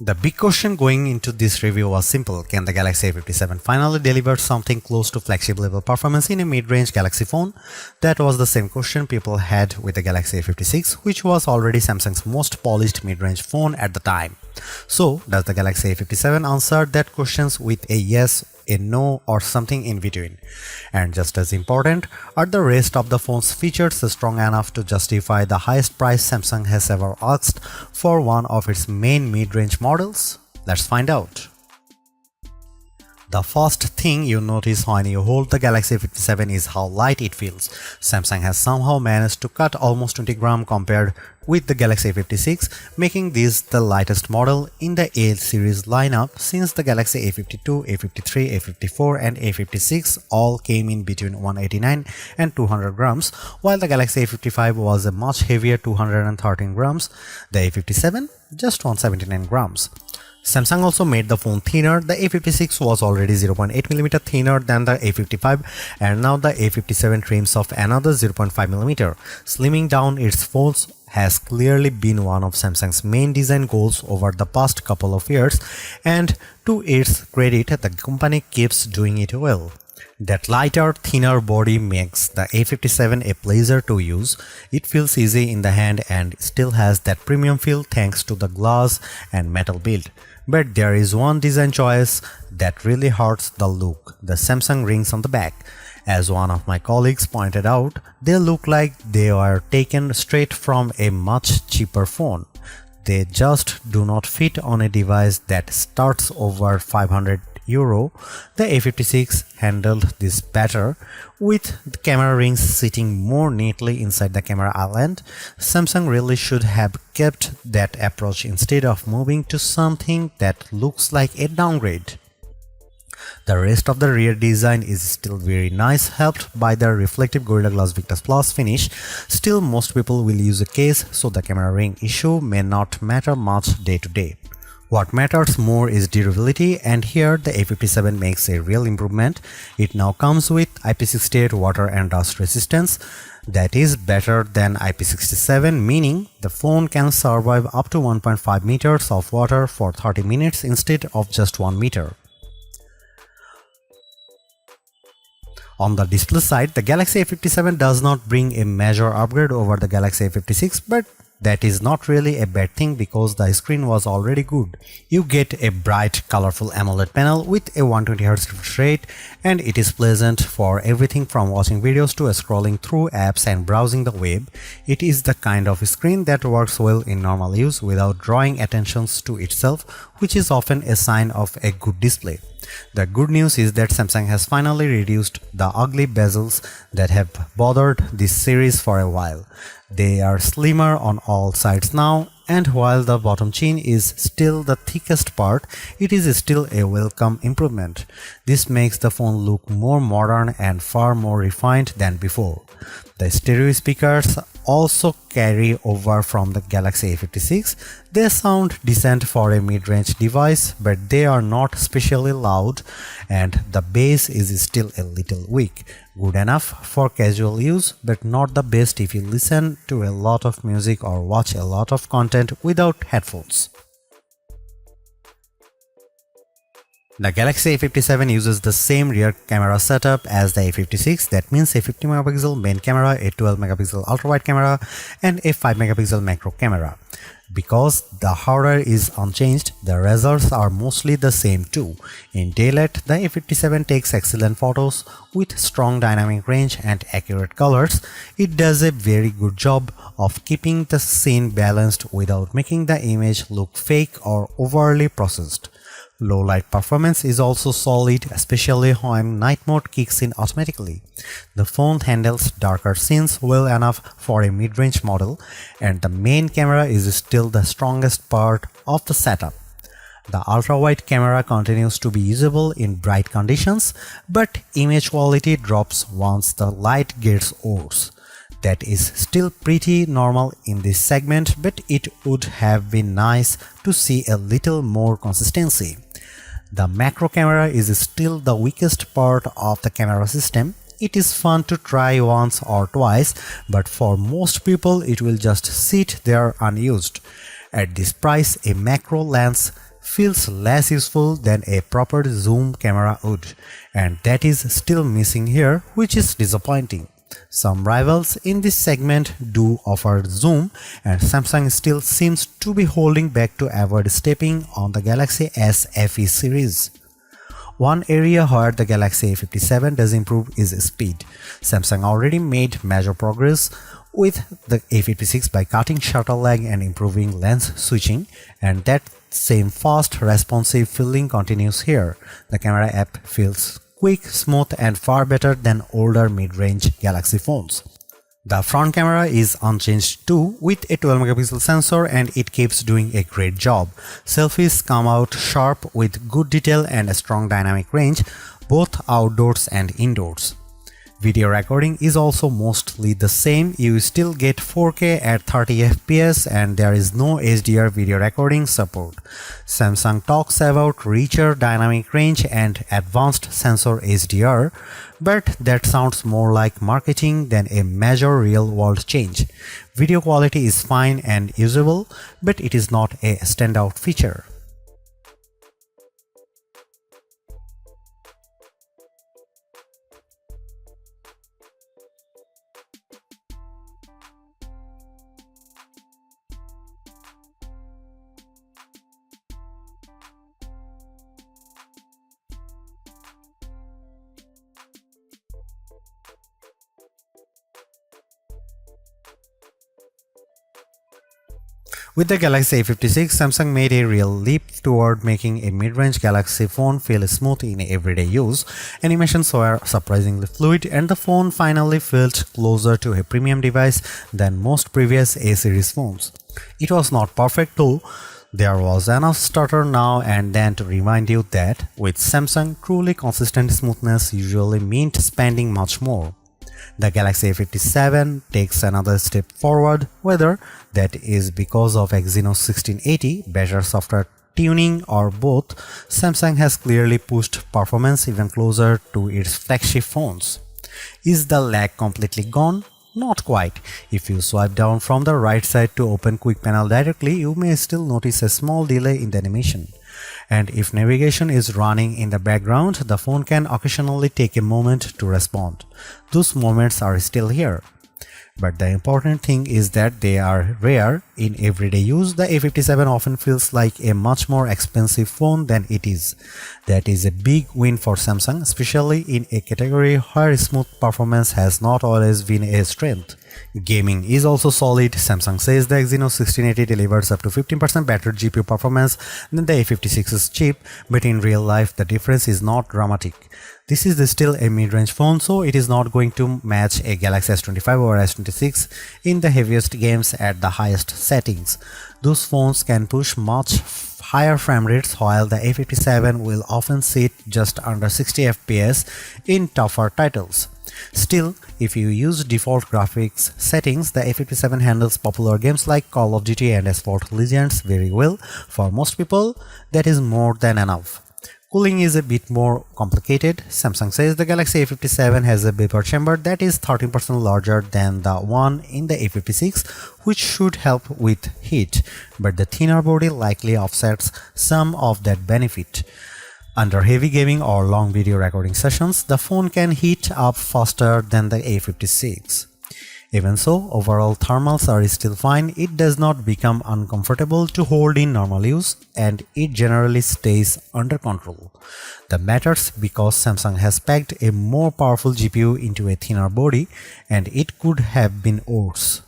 The big question going into this review was simple: can the Galaxy A57 finally deliver something close to flagship level performance in a mid-range Galaxy phone? That was the same question people had with the Galaxy A56, which was already Samsung's most polished mid-range phone at the time. So, does the Galaxy A57 answer that questions with a yes, a no, or something in between? And just as important, are the rest of the phone's features strong enough to justify the highest price Samsung has ever asked for one of its main mid-range models? Let's find out. The first thing you notice when you hold the Galaxy A57 is how light it feels. Samsung has somehow managed to cut almost 20 grams compared with the Galaxy A56, making this the lightest model in the A series lineup since the Galaxy A52, A53, A54 and A56 all came in between 189 and 200 grams, while the Galaxy A55 was a much heavier 213 grams, the A57 just 179 grams. Samsung also made the phone thinner. The A56 was already 0.8mm thinner than the A55, and now the A57 trims of another 0.5mm. Slimming down its phones has clearly been one of Samsung's main design goals over the past couple of years, and to its credit, the company keeps doing it well. That lighter, thinner body makes the A57 a pleasure to use. It feels easy in the hand and still has that premium feel thanks to the glass and metal build. But there is one design choice that really hurts the look: the Samsung rings on the back. As one of my colleagues pointed out, they look like they were taken straight from a much cheaper phone. They just do not fit on a device that starts over €500. The A56 handled this better, with the camera rings sitting more neatly inside the camera island. Samsung really should have kept that approach instead of moving to something that looks like a downgrade. The rest of the rear design is still very nice, helped by the reflective Gorilla Glass Victus Plus finish. Still, most people will use a case, so the camera ring issue may not matter much day to day. What matters more is durability, and here the A57 makes a real improvement. It now comes with IP68 water and dust resistance. That is better than IP67, meaning the phone can survive up to 1.5 meters of water for 30 minutes instead of just 1 meter. On the display side, the Galaxy A57 does not bring a major upgrade over the Galaxy A56, but that is not really a bad thing because the screen was already good. You get a bright, colorful AMOLED panel with a 120Hz refresh rate, and it is pleasant for everything from watching videos to scrolling through apps and browsing the web. It is the kind of screen that works well in normal use without drawing attention to itself, which is often a sign of a good display. The good news is that Samsung has finally reduced the ugly bezels that have bothered this series for a while. They are slimmer on all sides now, and while the bottom chin is still the thickest part, it is still a welcome improvement. This makes the phone look more modern and far more refined than before. The stereo speakers also carry over from the Galaxy A56. They sound decent for a mid-range device, but they are not especially loud, and the bass is still a little weak. Good enough for casual use, but not the best if you listen to a lot of music or watch a lot of content without headphones. The Galaxy A57 uses the same rear camera setup as the A56. That means a 50MP main camera, a 12MP ultra-wide camera, and a 5MP macro camera. Because the hardware is unchanged, the results are mostly the same too. In daylight, the A57 takes excellent photos with strong dynamic range and accurate colors. It does a very good job of keeping the scene balanced without making the image look fake or overly processed. Low light performance is also solid, especially when night mode kicks in automatically. The phone handles darker scenes well enough for a mid-range model, and the main camera is still the strongest part of the setup. The ultra-wide camera continues to be usable in bright conditions, but image quality drops once the light gets worse. That is still pretty normal in this segment, but it would have been nice to see a little more consistency. The macro camera is still the weakest part of the camera system. It is fun to try once or twice, but for most people it will just sit there unused. At this price, a macro lens feels less useful than a proper zoom camera would, and that is still missing here, which is disappointing. Some rivals in this segment do offer zoom, and Samsung still seems to be holding back to avoid stepping on the Galaxy S FE series. One area where the Galaxy A57 does improve is speed. Samsung already made major progress with the A56 by cutting shutter lag and improving lens switching, and that same fast, responsive feeling continues here. The camera app feels quick, smooth, and far better than older mid-range Galaxy phones. The front camera is unchanged too, with a 12-megapixel sensor, and it keeps doing a great job. Selfies come out sharp with good detail and a strong dynamic range, both outdoors and indoors. Video recording is also mostly the same. You still get 4K at 30 FPS and there is no HDR video recording support. Samsung talks about richer dynamic range and advanced sensor HDR, but that sounds more like marketing than a major real-world change. Video quality is fine and usable, but it is not a standout feature. With the Galaxy A56, Samsung made a real leap toward making a mid-range Galaxy phone feel smooth in everyday use. Animations were surprisingly fluid, and the phone finally felt closer to a premium device than most previous A-series phones. It was not perfect though. There was enough stutter now and then to remind you that, with Samsung, truly consistent smoothness usually meant spending much more. The Galaxy A57 takes another step forward, whether that is because of Exynos 1680, better software tuning, or both. Samsung has clearly pushed performance even closer to its flagship phones. Is the lag completely gone? Not quite. If you swipe down from the right side to open Quick Panel directly, you may still notice a small delay in the animation. And if navigation is running in the background, the phone can occasionally take a moment to respond. Those moments are still here. But the important thing is that they are rare. In everyday use, the A57 often feels like a much more expensive phone than it is. That is a big win for Samsung, especially in a category where smooth performance has not always been a strength. Gaming is also solid. Samsung says the Exynos 1680 delivers up to 15% better GPU performance than the A56's chip, but in real life the difference is not dramatic. This is still a mid-range phone, so it is not going to match a Galaxy S25 or S26 in the heaviest games at the highest settings. Those phones can push much higher frame rates, while the A57 will often sit just under 60 FPS in tougher titles. Still, if you use default graphics settings, the A57 handles popular games like Call of Duty and Asphalt Legends very well. For most people, that is more than enough. Cooling is a bit more complicated. Samsung says the Galaxy A57 has a vapor chamber that is 13% larger than the one in the A56, which should help with heat, but the thinner body likely offsets some of that benefit. Under heavy gaming or long video recording sessions, the phone can heat up faster than the A56. Even so, overall thermals are still fine. It does not become uncomfortable to hold in normal use, and it generally stays under control. That matters because Samsung has packed a more powerful GPU into a thinner body, and it could have been worse.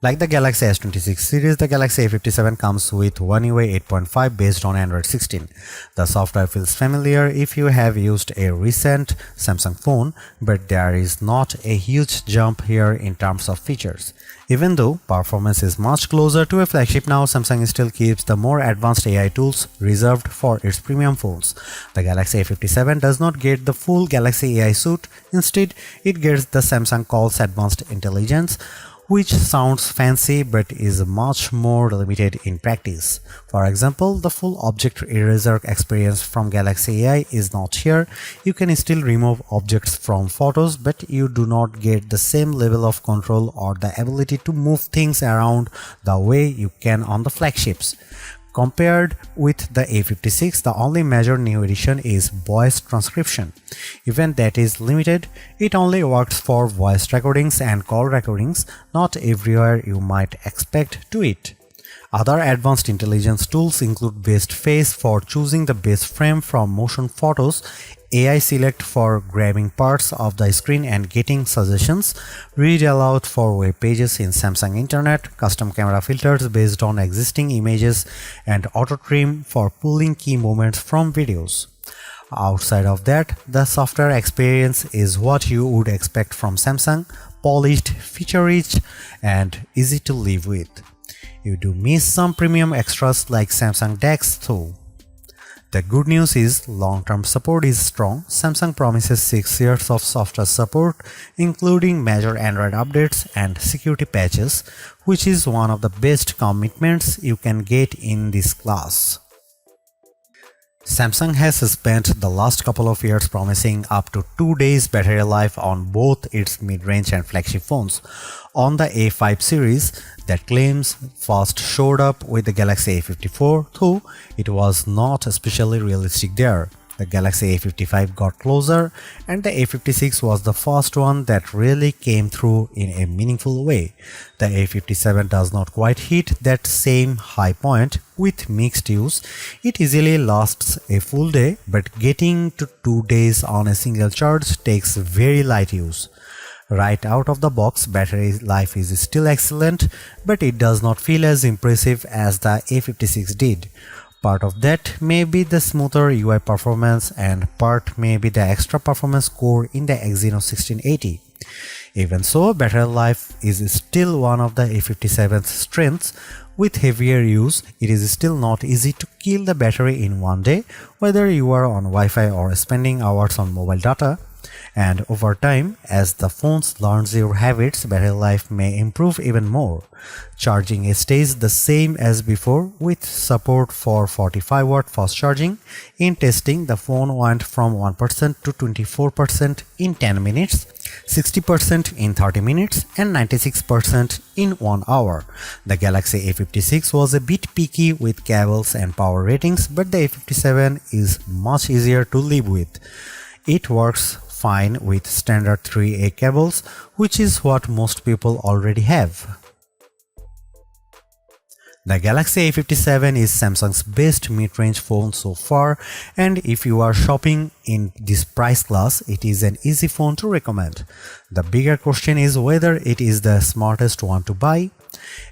Like the Galaxy S26 series, the Galaxy A57 comes with One UI 8.5 based on Android 16. The software feels familiar if you have used a recent Samsung phone, but there is not a huge jump here in terms of features. Even though performance is much closer to a flagship now, Samsung still keeps the more advanced AI tools reserved for its premium phones. The Galaxy A57 does not get the full Galaxy AI suite. Instead, it gets the Samsung calls advanced intelligence, which sounds fancy but is much more limited in practice. For example, the full object eraser experience from Galaxy AI is not here. You can still remove objects from photos, but you do not get the same level of control or the ability to move things around the way you can on the flagships. Compared with the A56, the only major new addition is voice transcription. Even that is limited, it only works for voice recordings and call recordings, not everywhere you might expect to it. Other advanced intelligence tools include best face for choosing the best frame from motion photos, AI select for grabbing parts of the screen and getting suggestions, read aloud for web pages in Samsung Internet, custom camera filters based on existing images, and auto trim for pulling key moments from videos. Outside of that, the software experience is what you would expect from Samsung: polished, feature-rich, and easy to live with. You do miss some premium extras like Samsung DeX though. The good news is long-term support is strong. Samsung promises 6 years of software support, including major Android updates and security patches, which is one of the best commitments you can get in this class. Samsung has spent the last couple of years promising up to 2 days battery life on both its mid-range and flagship phones. On the A5 series, that claims first showed up with the Galaxy A54, though it was not especially realistic there. The Galaxy A55 got closer, and the A56 was the first one that really came through in a meaningful way. The A57 does not quite hit that same high point. With mixed use, it easily lasts a full day, but getting to 2 days on a single charge takes very light use. Right out of the box, battery life is still excellent, but it does not feel as impressive as the A56 did. Part of that may be the smoother UI performance, and part may be the extra performance core in the Exynos 1680. Even so, battery life is still one of the A57's strengths. With heavier use, it is still not easy to kill the battery in one day, whether you are on Wi-Fi or spending hours on mobile data. And over time, as the phone learns your habits, battery life may improve even more. Charging stays the same as before with support for 45-watt fast charging. In testing, the phone went from 1% to 24% in 10 minutes, 60% in 30 minutes, and 96% in 1 hour. The Galaxy A56 was a bit picky with cables and power ratings, but the A57 is much easier to live with. It works fine with standard 3A cables, which is what most people already have. The Galaxy A57 is Samsung's best mid-range phone so far, and if you are shopping in this price class, it is an easy phone to recommend. The bigger question is whether it is the smartest one to buy.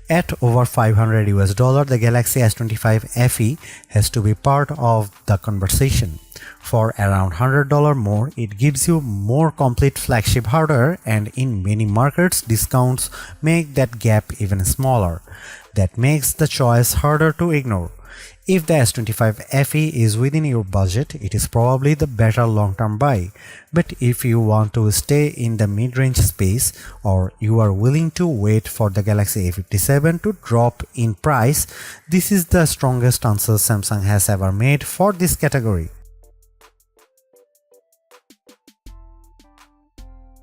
At over $500, the Galaxy S25 FE has to be part of the conversation. For around $100 more, it gives you more complete flagship hardware, and in many markets, discounts make that gap even smaller. That makes the choice harder to ignore. If the S25 FE is within your budget, it is probably the better long-term buy. But if you want to stay in the mid-range space, or you are willing to wait for the Galaxy A57 to drop in price, this is the strongest answer Samsung has ever made for this category.